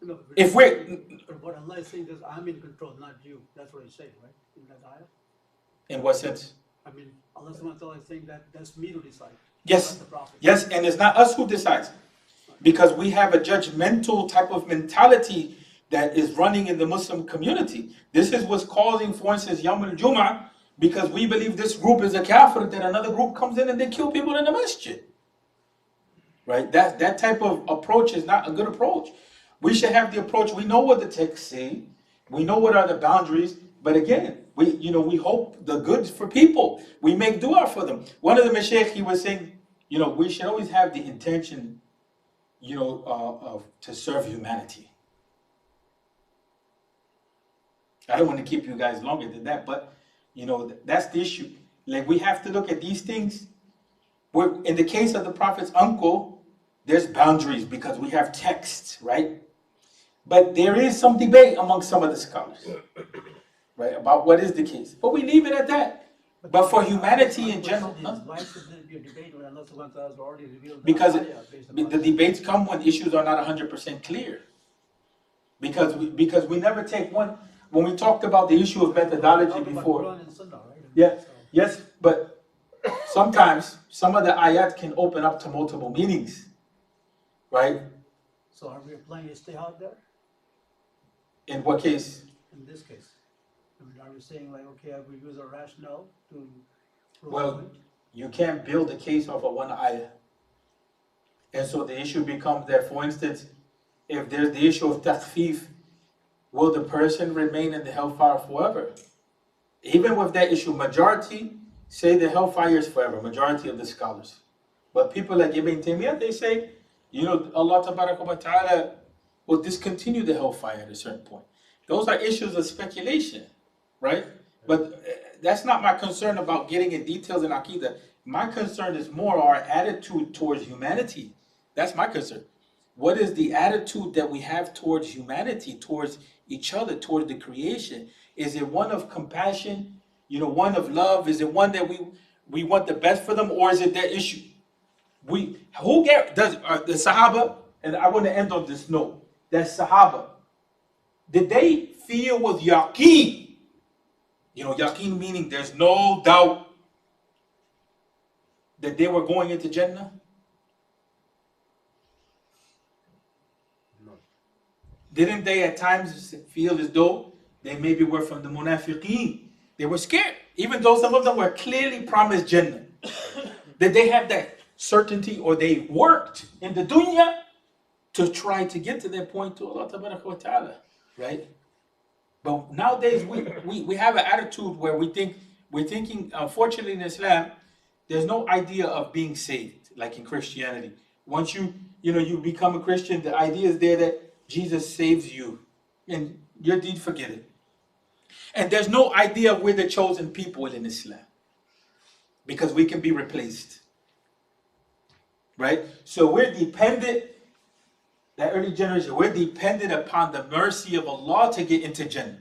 No, but If we're but what Allah is saying is, I'm in control, not you. That's what he's saying, right? In that ayah. in what sense? I mean, Allah subhanahu wa ta'ala is saying that that's me to decide. Yes. Not the Prophet. Yes, and it's not us who decides. Because we have a judgmental type of mentality that is running in the Muslim community. This is what's causing, for instance, Yawm al-Jum'ah, because we believe this group is a kafir, then another group comes in and they kill people in the masjid. Right? That type of approach is not a good approach. We should have the approach, we know what the text say, we know what are the boundaries, but again, we hope the good for people. We make dua for them. One of the mashaykh, he was saying, we should always have the intention, to serve humanity. I don't want to keep you guys longer than that, but that's the issue. Like, we have to look at these things. In the case of the Prophet's uncle, there's boundaries because we have texts, right? But there is some debate among some of the scholars, right, about what is the case. But we leave it at that. But for humanity in general, Why should there be a debate when Allah subhanahu wa ta'ala has already revealed because the ayah based upon the it? debates come when issues are not 100% clear. Because we never take one. When we talked about the issue of methodology Talk about before, Quran and Sunnah, right? yeah, So- yes, but sometimes some of the ayat can open up to multiple meanings, right? So are we applying ijtihad there? In what case? In this case? I mean, are we saying like, okay, we use a rationale to prove Well, a point? you can't build a case off of one ayah. And so the issue becomes that, for instance, if there's the issue of takhfif, will the person remain in the hellfire forever? Even with that issue, majority say the hellfire is forever, majority of the scholars. But people like Ibn Taymiyyah, they say, Allah Tabaraka wa Ta'ala will discontinue the hellfire at a certain point. Those are issues of speculation, right? But that's not my concern about getting in details in Aqidah. My concern is more our attitude towards humanity. That's my concern. What is the attitude that we have towards humanity, towards each other, towards the creation? Is it one of compassion, one of love? Is it one that we want the best for them, or is it their issue? The Sahaba, and I want to end on this note, that Sahaba, did they feel with yaqeen? Yaqeen meaning there's no doubt that they were going into Jannah? No. Didn't they at times feel as though they maybe were from the munafiqeen? They were scared, even though some of them were clearly promised Jannah. Did they have that certainty, or they worked in the dunya to try to get to that point to Allah Tabaraka wa Ta'ala, right? But nowadays we have an attitude where we're thinking, unfortunately in Islam, there's no idea of being saved like in Christianity. Once you become a Christian, the idea is there that Jesus saves you and your deed, forget it. And there's no idea of we're the chosen people in Islam because we can be replaced, right? So we're dependent, that early generation, we're dependent upon the mercy of Allah to get into Jannah.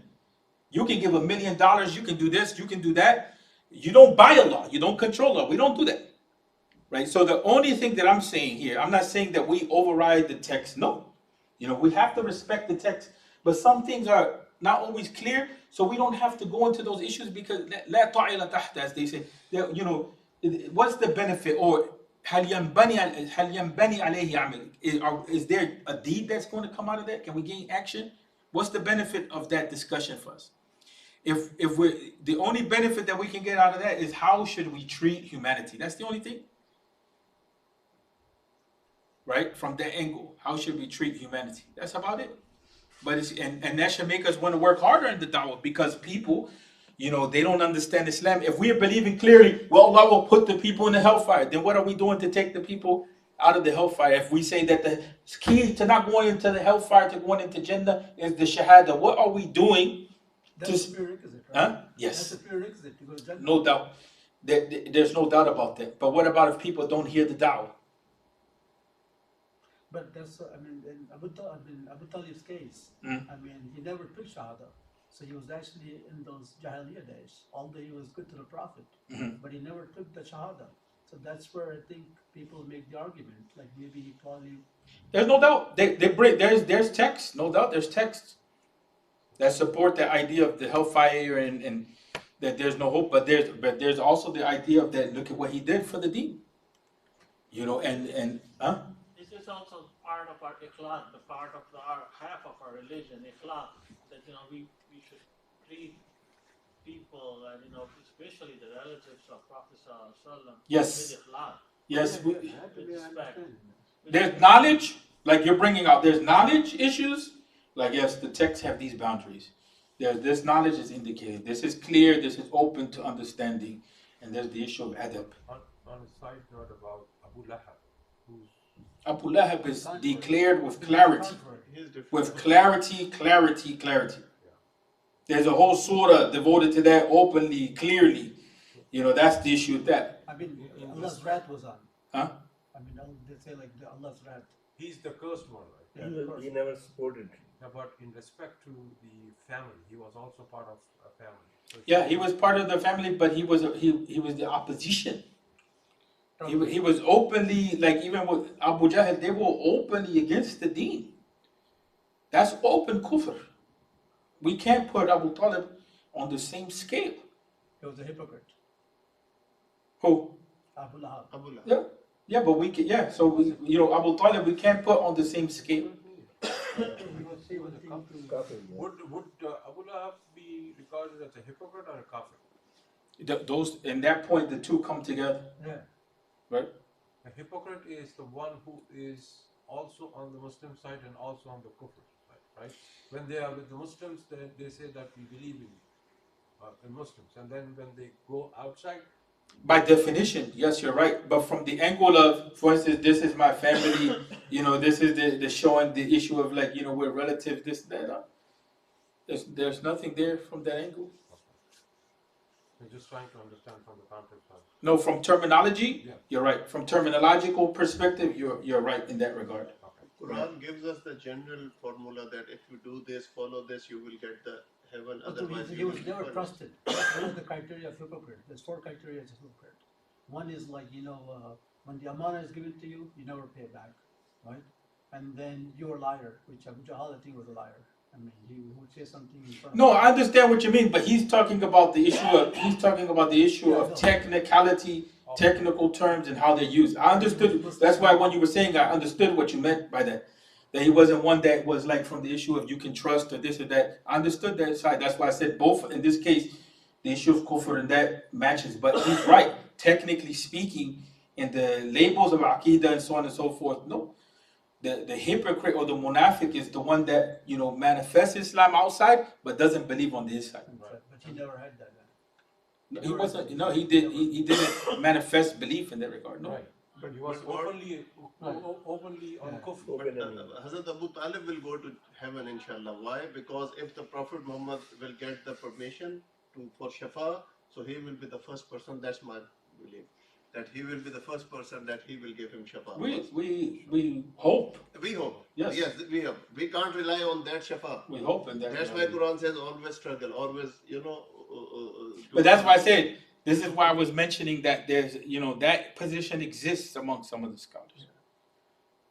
You can give $1 million, you can do this, you can do that. You don't buy a law. You don't control law. We don't do that. Right? So the only thing that I'm saying here, I'm not saying that we override the text. No. We have to respect the text, but some things are not always clear, so we don't have to go into those issues because لا طائل تحت, as they say. What's the benefit, or هل ينبني عليه عمل? Is there a deed that's going to come out of that? Can we gain action? What's the benefit of that discussion for us? If we the only benefit that we can get out of that is how should we treat humanity? That's the only thing. Right? From that angle, how should we treat humanity? That's about it. But and that should make us want to work harder in the da'wah, because people, they don't understand Islam. If we are believing clearly, well, Allah will put the people in the hellfire, then what are we doing to take the people out of the hellfire? If we say that the key to not going into the hellfire, to going into Jannah, is the Shahada, what are we doing? That's a prerequisite, right? Huh? Yes. That's a prerequisite to go to Jannah. No doubt. There's no doubt about that. But what about if people don't hear the da'wah? But that's, in Abu Talib's case, he never took Shahada. So he was actually in those Jahiliyyah days. Although he was good to the Prophet, but he never took the Shahada. So that's where I think people make the argument. Like maybe he probably. There's no doubt. They bring there's text. No doubt there's texts that support the idea of the hellfire and that there's no hope. But there's also the idea of that. Look at what he did for the deen. This is also part of our ikhlas, the part of half of our religion, ikhlas, that we should treat people and especially the relatives of Prophet ﷺ Yes. with ikhlas. Yes. With respect. There's knowledge, like you're bringing out. There's knowledge issues. Like yes, the texts have these boundaries. There's this knowledge is indicated. This is clear. This is open to understanding. And there's the issue of adab. On a side note about Abu Lahab, who's Abu Lahab is declared with clarity. With clarity. There's a whole surah devoted to that openly, clearly. That's the issue with that. Allah's wrath was on. Huh? They say like Allah's wrath. he's the cursed one, right? Yeah, He never supported. Yeah, but in respect to the family, he was also part of a family. So Yeah, he was part of the family, but he was the opposition. He was openly, like even with Abu Jahl, they were openly against the deen. That's open kufr. We can't put Abu Talib on the same scale. He was a hypocrite. Who? Abu Lahab. Abu Lahab. Yeah, yeah, but we can, yeah. So Abu Talib, we can't put on the same scale. He was a kafir. Kafir, yeah. would Abu Lahab be regarded as a hypocrite or a kafir? Those in that point, the two come together, Yeah. right? A hypocrite is the one who is also on the Muslim side and also on the kufr side, right? When they are with the Muslims, they say that we believe in Muslims, and then when they go outside, By definition, yes, you're right. But from the angle of, for instance, this is my family, this is the showing the issue of like, we're relatives, this, that. There's nothing there from that angle. we're just trying to understand from the context of. No, from terminology, Yeah. you're right. From terminological perspective, you're right in that regard. Okay. Quran gives us the general formula that if you do this, follow this, you will get the heaven. But Otherwise, he you will was be never punished. trusted. One of the criteria of hypocrite. There's 4 criteria as a hypocrite. One is like, when the amana is given to you, you never pay it back, right? And then you're a liar, which Abu Jahl, I think, was a liar. He would say something in front of No, I understand what you mean, but he's talking about the issue of technicality, technical terms, and how they're used. I understood. That's why when you were saying, I understood what you meant by that. That he wasn't one that was like from the issue of you can trust or this or that. I understood that side. That's why I said both. In this case, the issue of kufr and that matches. But he's right. Technically speaking, in the labels of aqidah and so on and so forth, no. The hypocrite or the munafiq is the one that manifests Islam outside but doesn't believe on the inside. But he never had that. No, he wasn't. No, he did. He didn't manifest belief in that regard. No. Right. But he was But what- openly on kufr. But Hazrat Abu Talib will go to heaven, inshallah. Why? Because if the Prophet Muhammad will get the permission for shafa, so he will be the first person. That's my belief. That he will be the first person that he will give him shafa. We hope. We hope. Yes. Yes, we hope. We can't rely on that shafa. We hope in that That's why regard. Quran says always struggle, always, But that's why I said This is why I was mentioning that there's, that position exists among some of the scholars.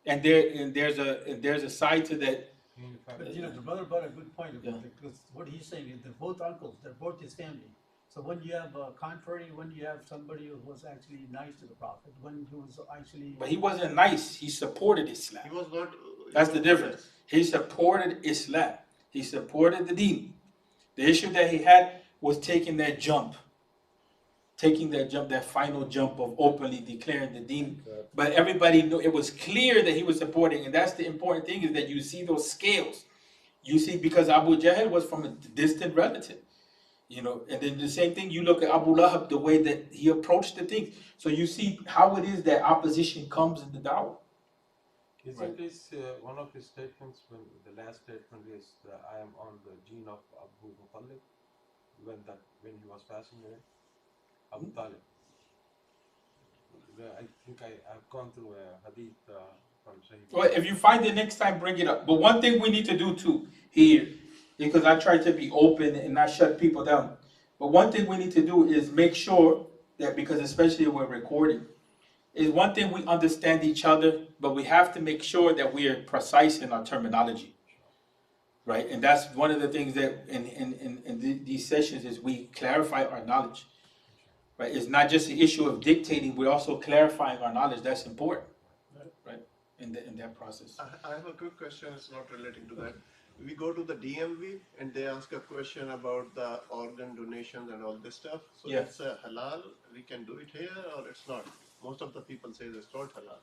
And there's a side to that. In fact, But the brother brought a good point about Yeah. it, because what he's saying is they're both uncles, they're both his family. So when you have contrary, when you have somebody who was actually nice to the Prophet, when he was actually. But he wasn't nice. He supported Islam. He was not. That's the difference. He supported Islam. He supported the deen. The issue that he had was taking that that final jump of openly declaring the deen. But everybody knew it was clear that he was supporting, and that's the important thing, is that you see those scales. You see, because Abu Jahl was from a distant relative, and then the same thing, you look at Abu Lahab, the way that he approached the things. So you see how it is that opposition comes in the da'wah. isn't this one of his statements, when the last statement is, I am on the gene of Abu Muttalib, when he was passing away? Abu Talib. I think I've gone through a hadith from Sahih. Well, if you find it next time, bring it up. But one thing we need to do too here, because I try to be open and not shut people down. But one thing we need to do is make sure that, because especially when we're recording, is one thing we understand each other, but we have to make sure that we are precise in our terminology. Right? And that's one of the things that in these sessions is we clarify our knowledge. Right? It's not just the issue of dictating, we're also clarifying our knowledge. That's important. Right? In that process. I have a quick question. It's not relating to that. We go to the DMV and they ask a question about the organ donations and all this stuff. So Yeah. it's halal. We can do it here, or it's not. Most of the people say it's not halal.